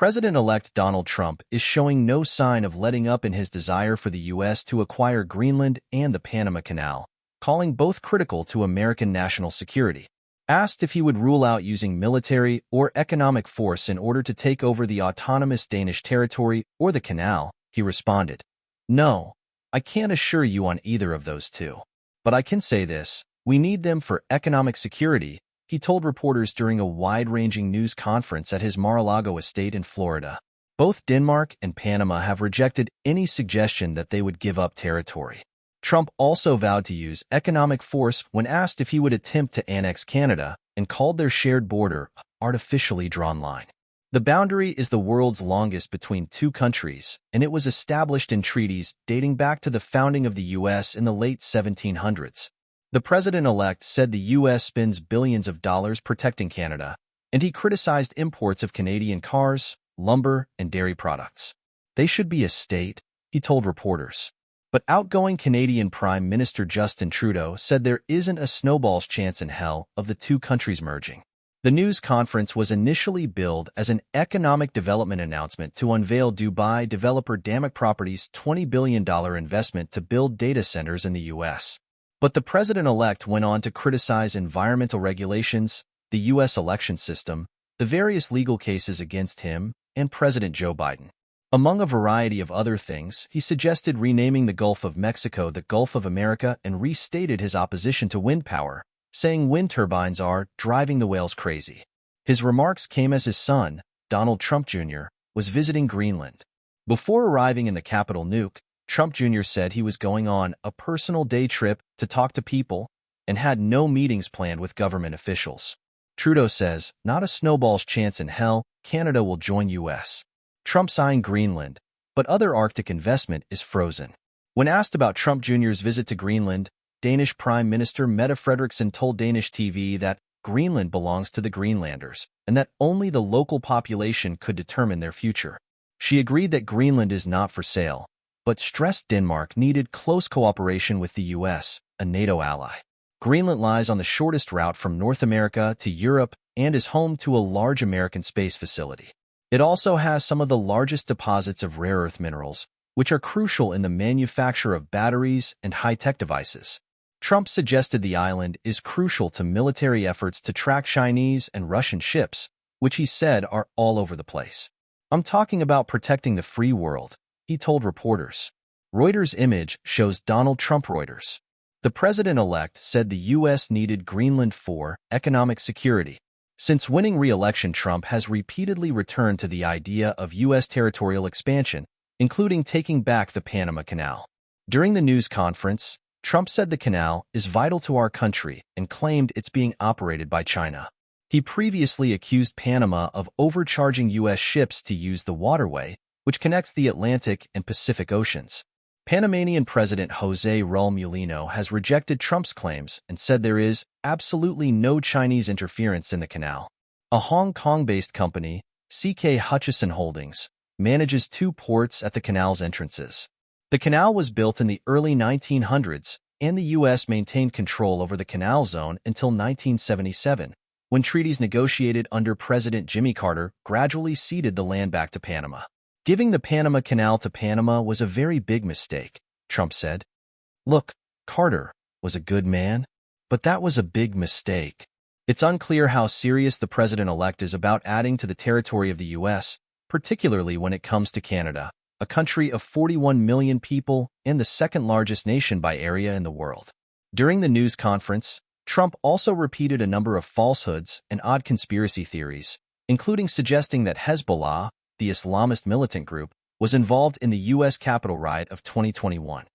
President-elect Donald Trump is showing no sign of letting up in his desire for the U.S. to acquire Greenland and the Panama Canal, calling both critical to American national security. Asked if he would rule out using military or economic force in order to take over the autonomous Danish territory or the canal, he responded, "No, I can't assure you on either of those two. But I can say this, we need them for economic security," he told reporters during a wide-ranging news conference at his Mar-a-Lago estate in Florida. Both Denmark and Panama have rejected any suggestion that they would give up territory. Trump also vowed to use economic force when asked if he would attempt to annex Canada and called their shared border an artificially drawn line. The boundary is the world's longest between two countries, and it was established in treaties dating back to the founding of the U.S. in the late 1700s. The president-elect said the U.S. spends billions of dollars protecting Canada, and he criticized imports of Canadian cars, lumber, and dairy products. "They should be a state," he told reporters. But outgoing Canadian Prime Minister Justin Trudeau said there isn't a snowball's chance in hell of the two countries merging. The news conference was initially billed as an economic development announcement to unveil Dubai developer Damic Properties' $20 billion investment to build data centers in the U.S. But the president-elect went on to criticize environmental regulations, the U.S. election system, the various legal cases against him, and President Joe Biden. Among a variety of other things, he suggested renaming the Gulf of Mexico the Gulf of America and restated his opposition to wind power, saying wind turbines are driving the whales crazy. His remarks came as his son, Donald Trump Jr., was visiting Greenland. Before arriving in the capital Nuuk, Trump Jr. said he was going on a personal day trip to talk to people and had no meetings planned with government officials. Trudeau says, "Not a snowball's chance in hell, Canada will join U.S. Trump signed Greenland, but other Arctic investment is frozen." When asked about Trump Jr.'s visit to Greenland, Danish Prime Minister Mette Frederiksen told Danish TV that Greenland belongs to the Greenlanders and that only the local population could determine their future. She agreed that Greenland is not for sale, but stressed Denmark needed close cooperation with the U.S., a NATO ally. Greenland lies on the shortest route from North America to Europe and is home to a large American space facility. It also has some of the largest deposits of rare earth minerals, which are crucial in the manufacture of batteries and high-tech devices. Trump suggested the island is crucial to military efforts to track Chinese and Russian ships, which he said are all over the place. "I'm talking about protecting the free world," he told reporters. Reuters' image shows Donald Trump. Reuters. The president-elect said the U.S. needed Greenland for economic security. Since winning re-election, Trump has repeatedly returned to the idea of U.S. territorial expansion, including taking back the Panama Canal. During the news conference, Trump said the canal is vital to our country and claimed it's being operated by China. He previously accused Panama of overcharging U.S. ships to use the waterway, which connects the Atlantic and Pacific Oceans. Panamanian President José Raúl Mulino has rejected Trump's claims and said there is absolutely no Chinese interference in the canal. A Hong Kong-based company, CK Hutchison Holdings, manages two ports at the canal's entrances. The canal was built in the early 1900s, and the U.S. maintained control over the canal zone until 1977, when treaties negotiated under President Jimmy Carter gradually ceded the land back to Panama. "Giving the Panama Canal to Panama was a very big mistake," Trump said. "Look, Carter was a good man, but that was a big mistake." It's unclear how serious the president-elect is about adding to the territory of the U.S., particularly when it comes to Canada, a country of 41 million people and the second-largest nation by area in the world. During the news conference, Trump also repeated a number of falsehoods and odd conspiracy theories, including suggesting that Hezbollah, the Islamist militant group, was involved in the U.S. Capitol riot of 2021.